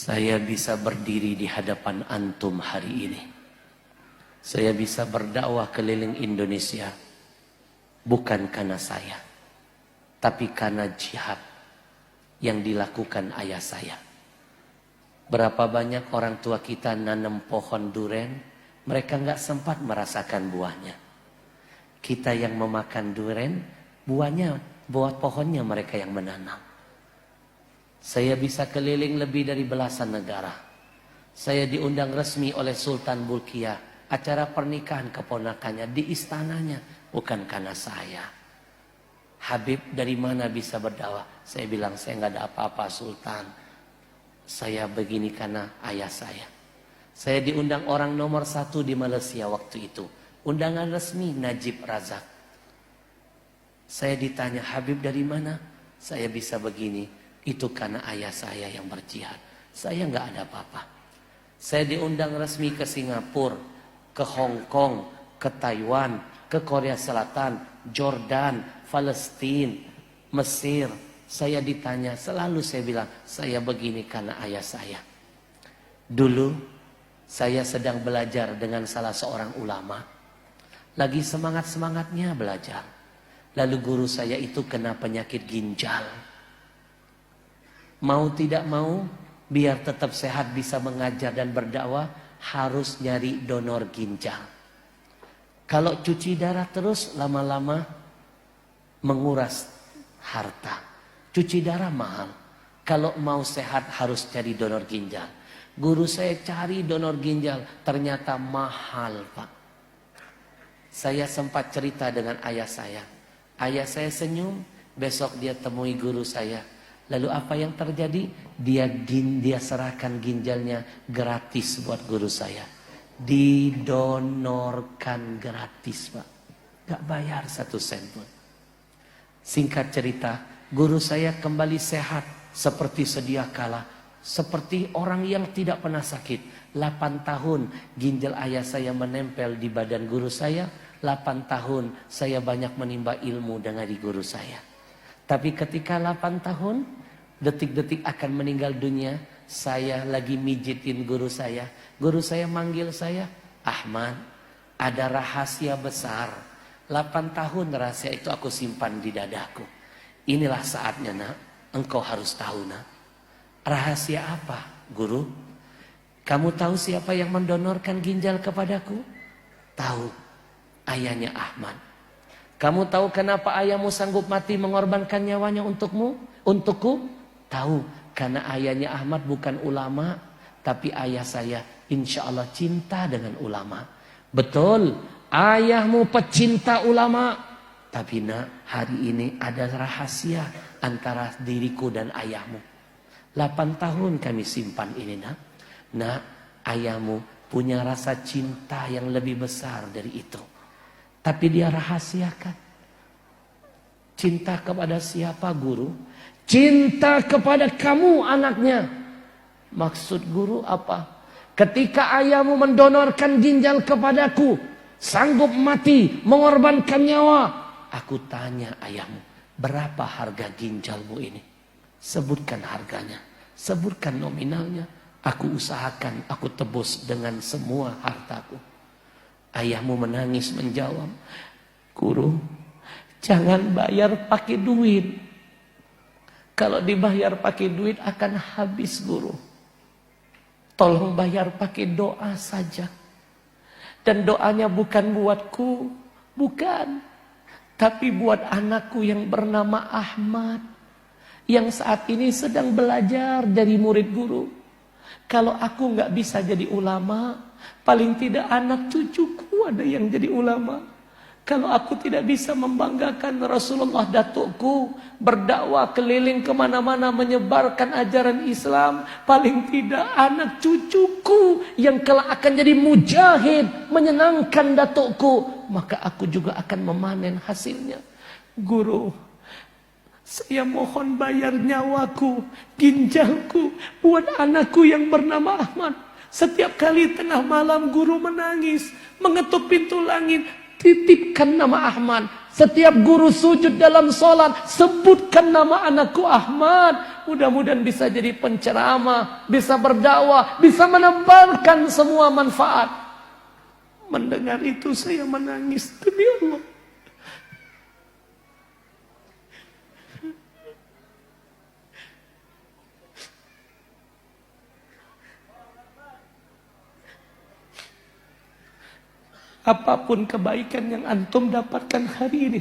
Saya bisa berdiri di hadapan antum hari ini. Saya bisa berdakwah keliling Indonesia. Bukan karena saya, tapi karena jihad yang dilakukan ayah saya. Berapa banyak orang tua kita nanam pohon duren, mereka nggak sempat merasakan buahnya. Kita yang memakan duren, buah pohonnya mereka yang menanam. Saya bisa keliling lebih dari belasan negara. Saya diundang resmi oleh Sultan Bolkiah, acara pernikahan keponakannya di istananya, bukan karena saya. Habib dari mana bisa berdakwah? Saya bilang saya nggak ada apa-apa Sultan. Saya begini karena ayah saya. Saya diundang orang nomor 1 di Malaysia waktu itu. Undangan resmi Najib Razak. Saya ditanya, Habib dari mana? Saya bisa begini. Itu karena ayah saya yang berjihad. Saya nggak ada apa-apa. Saya diundang resmi ke Singapura, ke Hong Kong, ke Taiwan, ke Korea Selatan, Jordan, Palestina, Mesir. Saya ditanya, selalu saya bilang, saya begini karena ayah saya. Dulu, saya sedang belajar dengan salah seorang ulama. Lagi semangat-semangatnya belajar. Lalu guru saya itu kena penyakit ginjal. Mau tidak mau, biar tetap sehat bisa mengajar dan berdakwah, harus nyari donor ginjal. Kalau cuci darah terus, lama-lama menguras harta. Cuci darah mahal. Kalau mau sehat harus cari donor ginjal. Guru saya cari donor ginjal, ternyata mahal, Pak. Saya sempat cerita dengan ayah saya. Ayah saya senyum, besok dia temui guru saya. Lalu apa yang terjadi? Dia serahkan ginjalnya gratis buat guru saya. Didonorkan gratis, Pak. Gak bayar 1 sen pun. Singkat cerita, guru saya kembali sehat seperti sedia kala. Seperti orang yang tidak pernah sakit. 8 tahun ginjal ayah saya menempel di badan guru saya. 8 tahun saya banyak menimba ilmu dengan guru saya. Tapi ketika 8 tahun, detik-detik akan meninggal dunia, saya lagi mijitin guru saya. Guru saya manggil saya, Ahmad, ada rahasia besar. 8 tahun rahasia itu aku simpan di dadaku. Inilah saatnya nak, engkau harus tahu nak. Rahasia apa, guru? Kamu tahu siapa yang mendonorkan ginjal kepadaku? Tahu, ayahnya Ahmad. Kamu tahu kenapa ayahmu sanggup mati mengorbankan nyawanya untukmu? Untukku? Tahu, karena ayahnya Ahmad bukan ulama, tapi ayah saya insya Allah cinta dengan ulama. Betul, ayahmu pecinta ulama. Tapi nak, hari ini ada rahasia antara diriku dan ayahmu. 8 tahun kami simpan ini nak. Nak, ayahmu punya rasa cinta yang lebih besar dari itu. Tapi dia rahasiakan. Cinta kepada siapa guru? Cinta kepada kamu anaknya. Maksud guru apa? Ketika ayahmu mendonorkan ginjal kepadaku, sanggup mati, mengorbankan nyawa. Aku tanya ayahmu, berapa harga ginjalmu ini? Sebutkan harganya, sebutkan nominalnya. Aku usahakan, aku tebus dengan semua hartaku. Ayahmu menangis menjawab, guru, jangan bayar pakai duit. Kalau dibayar pakai duit akan habis guru. Tolong bayar pakai doa saja. Dan doanya bukan buatku, bukan. Tapi buat anakku yang bernama Ahmad. Yang saat ini sedang belajar dari murid guru. Kalau aku nggak bisa jadi ulama, paling tidak anak cucuku ada yang jadi ulama. Kalau aku tidak bisa membanggakan Rasulullah datukku, berdakwah keliling kemana-mana menyebarkan ajaran Islam, paling tidak anak cucuku yang kelak akan jadi mujahid, menyenangkan datukku, maka aku juga akan memanen hasilnya. Guru, saya mohon bayar nyawaku, ginjalku buat anakku yang bernama Ahmad. Setiap kali tengah malam guru menangis, mengetuk pintu langit. titipkan nama Ahmad. Setiap guru sujud dalam sholat, sebutkan nama anakku Ahmad. Mudah-mudahan bisa jadi penceramah, bisa berdakwah, bisa menebarkan semua manfaat. Mendengar itu saya menangis demi Allah. Apapun kebaikan yang antum dapatkan hari ini,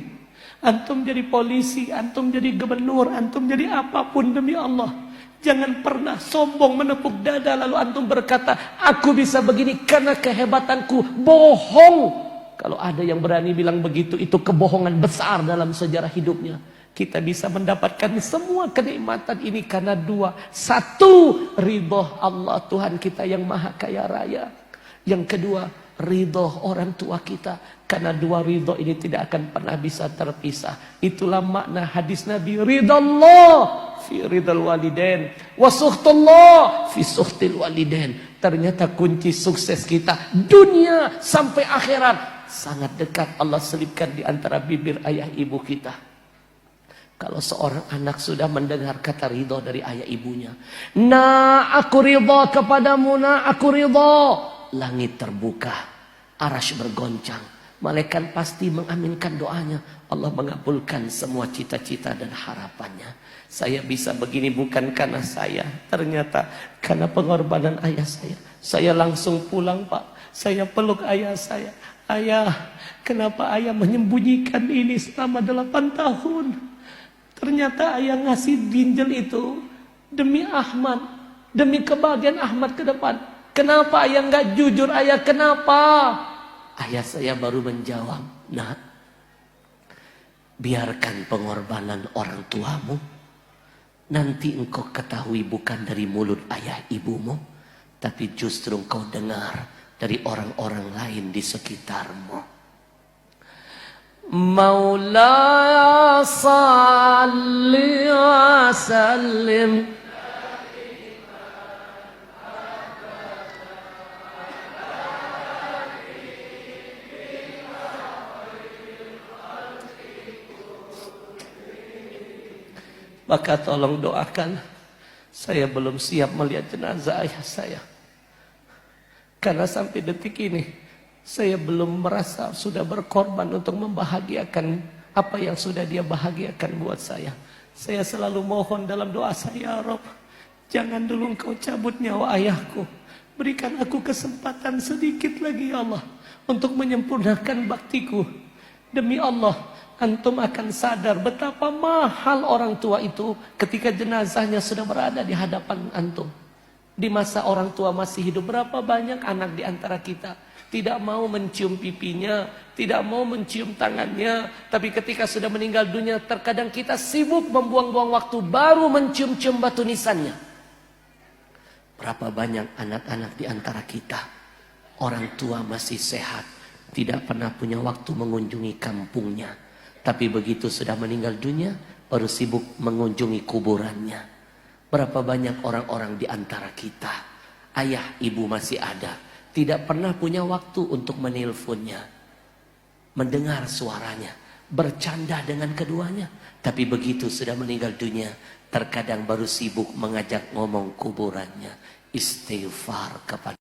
antum jadi polisi, antum jadi gubernur, antum jadi apapun demi Allah, jangan pernah sombong menepuk dada lalu antum berkata, aku bisa begini karena kehebatanku. Bohong. Kalau ada yang berani bilang begitu, itu kebohongan besar dalam sejarah hidupnya. Kita bisa mendapatkan semua kenikmatan ini karena dua. Satu, ridho Allah Tuhan kita yang maha kaya raya. Yang kedua, ridho orang tua kita. Karena dua ridho ini tidak akan pernah bisa terpisah. Itulah makna hadis Nabi, ridho Allah fi ridhal walidain wa sukhtullah fi sukhtil walidain. Ternyata kunci sukses kita dunia sampai akhirat sangat dekat. Allah selipkan di antara bibir ayah ibu kita. Kalau seorang anak sudah mendengar kata ridho dari ayah ibunya, nah aku ridho kepadamu, nah aku ridho, langit terbuka, arasy bergoncang, malaikat pasti mengaminkan doanya. Allah mengabulkan semua cita-cita dan harapannya. Saya bisa begini bukan karena saya, ternyata karena pengorbanan ayah saya. Saya langsung pulang, Pak. Saya peluk ayah saya. Ayah, kenapa ayah menyembunyikan ini selama 8 tahun? Ternyata ayah ngasih ginjal itu demi Ahmad, demi kebahagiaan Ahmad ke depan. Kenapa ayah nggak jujur? Ayah, kenapa? Ayah saya baru menjawab, nak, biarkan pengorbanan orang tuamu. Nanti engkau ketahui bukan dari mulut ayah ibumu, tapi justru engkau dengar dari orang-orang lain di sekitarmu. Maula salli wa sallim maka tolong doakan. Saya belum siap melihat jenazah ayah saya. Karena sampai detik ini, saya belum merasa sudah berkorban untuk membahagiakan apa yang sudah dia bahagiakan buat saya. Saya selalu mohon dalam doa saya, ya Rob, jangan dulu engkau cabut nyawa ayahku. Berikan aku kesempatan sedikit lagi, ya Allah, untuk menyempurnakan baktiku. Demi Allah, antum akan sadar betapa mahal orang tua itu ketika jenazahnya sudah berada di hadapan antum. Di masa orang tua masih hidup, berapa banyak anak di antara kita tidak mau mencium pipinya, tidak mau mencium tangannya. Tapi ketika sudah meninggal dunia, terkadang kita sibuk membuang-buang waktu baru mencium-cium batu nisannya. Berapa banyak anak-anak di antara kita, orang tua masih sehat, tidak pernah punya waktu mengunjungi kampungnya. Tapi begitu sudah meninggal dunia, baru sibuk mengunjungi kuburannya. Berapa banyak orang-orang di antara kita, ayah ibu masih ada, tidak pernah punya waktu untuk menelponnya, mendengar suaranya, bercanda dengan keduanya. Tapi begitu sudah meninggal dunia, terkadang baru sibuk mengajak ngomong kuburannya. Istighfar kepada